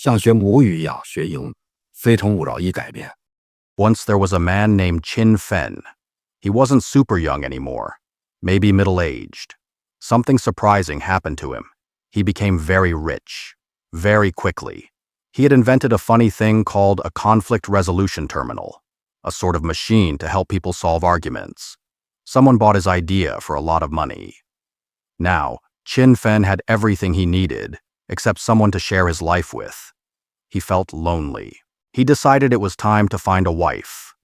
像学母语一样学英语，非诚勿扰一改编。 Once there was a man named Chin Fen. He wasn't super young anymore, maybe middle-aged. Something surprising happened to him. He became very rich, very quickly. He had invented a funny thing called a conflict resolution terminal, a sort of machine to help people solve arguments. Someone bought his idea for a lot of money. Now, Chin Fen had everything he needed, except someone to share his life with. He felt lonely. He decided it was time to find a wife.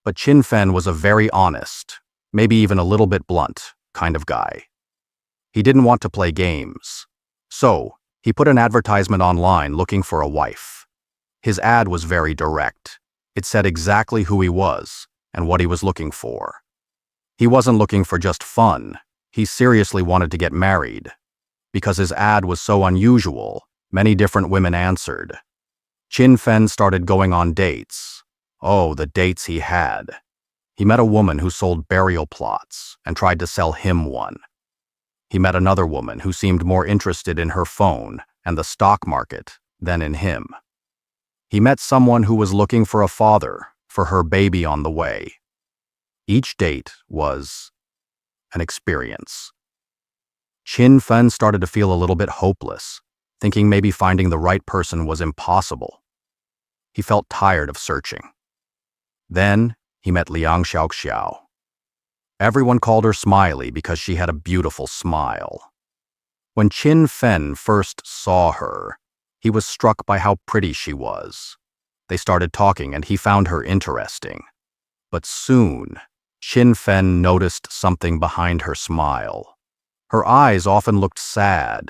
But Chin Fen was a very honest, maybe even a little bit blunt, kind of guy. He didn't want to play games. So, he put an advertisement online looking for a wife. His ad was very direct. It said exactly who he was and what he was looking for. He wasn't looking for just fun. He seriously wanted to get married. Because his ad was so unusual, many different women answered. Chin Fen started going on dates. Oh, the dates he had. He met a woman who sold burial plots and tried to sell him one. He met another woman who seemed more interested in her phone and the stock market than in him. He met someone who was looking for a father for her baby on the way. Each date was an experience. Chin Fen started to feel a little bit hopeless, thinking maybe finding the right person was impossible. He felt tired of searching. Then he met Liang Xiaoxiao. Everyone called her Smiley because she had a beautiful smile. When Chin Fen first saw her, he was struck by how pretty she was. They started talking and he found her interesting. But soon, Chin Fen noticed something behind her smile. Her eyes often looked sad,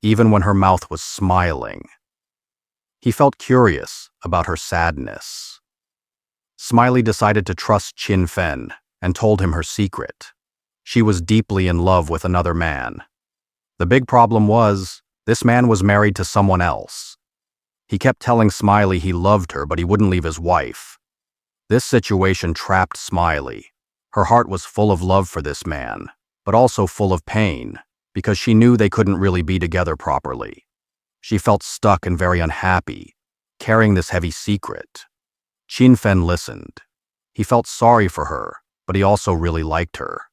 even when her mouth was smiling. He felt curious about her sadness. Smiley decided to trust Chin Fen and told him her secret. She was deeply in love with another man. The big problem was, this man was married to someone else. He kept telling Smiley he loved her, but he wouldn't leave his wife. This situation trapped Smiley. Her heart was full of love for this man, but also full of pain, because she knew they couldn't really be together properly. She felt stuck and very unhappy, carrying this heavy secret. Chin Fen listened. He felt sorry for her, but he also really liked her.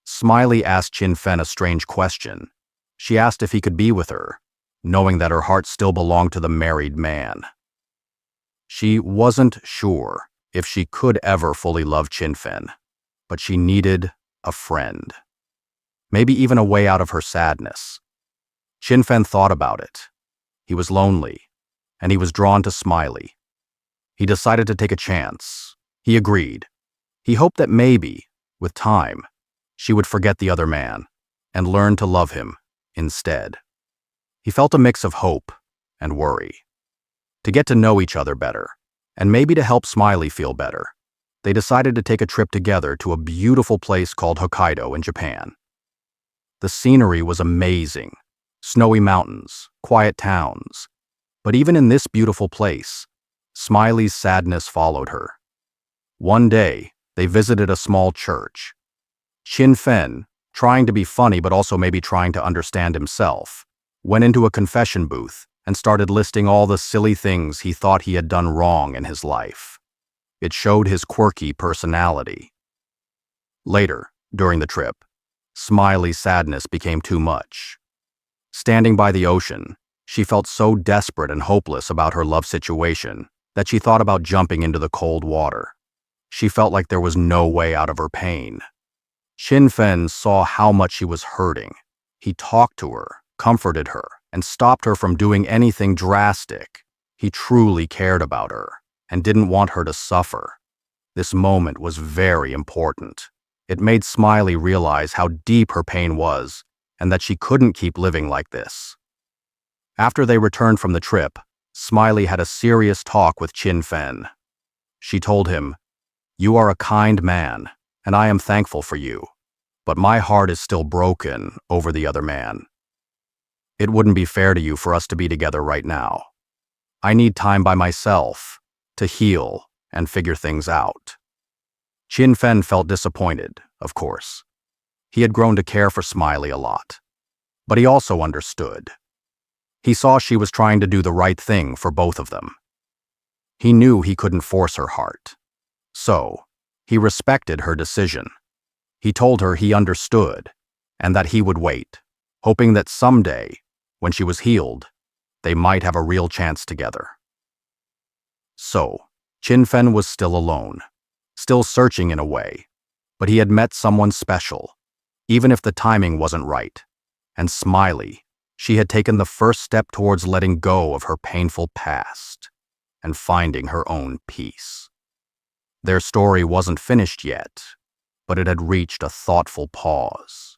Smiley asked Chin Fen a strange question. She asked if he could be with her, knowing that her heart still belonged to the married man. She wasn't sure if she could ever fully love Chin Fen, but she needed a friend. Maybe even a way out of her sadness. Chin Fen thought about it. He was lonely, and he was drawn to Smiley. He decided to take a chance. He agreed. He hoped that maybe, with time, she would forget the other man and learn to love him instead. He felt a mix of hope and worry. To get to know each other better, and maybe to help Smiley feel better, they decided to take a trip together to a beautiful place called Hokkaido in Japan. The scenery was amazing. Snowy mountains, quiet towns. But even in this beautiful place, Smiley's sadness followed her. One day, they visited a small church. Chin Fen, trying to be funny but also maybe trying to understand himself, went into a confession booth and started listing all the silly things he thought he had done wrong in his life. It showed his quirky personality. Later, during the trip, Smiley's sadness became too much. Standing by the ocean, she felt so desperate and hopeless about her love situation that she thought about jumping into the cold water. She felt like there was no way out of her pain. Chin Fen saw how much she was hurting. He talked to her, comforted her, and stopped her from doing anything drastic. He truly cared about her and didn't want her to suffer. This moment was very important. It made Smiley realize how deep her pain was and that she couldn't keep living like this. After they returned from the trip, Smiley had a serious talk with Chin Fen. She told him, "You are a kind man, and I am thankful for you, but my heart is still broken over the other man. It wouldn't be fair to you for us to be together right now. I need time by myself to heal and figure things out." Chin Fen felt disappointed, of course. He had grown to care for Smiley a lot, but he also understood. He saw she was trying to do the right thing for both of them. He knew he couldn't force her heart. So, he respected her decision. He told her he understood and that he would wait, hoping that someday, when she was healed, they might have a real chance together. So, Chin-fen was still alone, still searching in a way, but he had met someone special, even if the timing wasn't right. And Smiley, she had taken the first step towards letting go of her painful past and finding her own peace. Their story wasn't finished yet, but it had reached a thoughtful pause.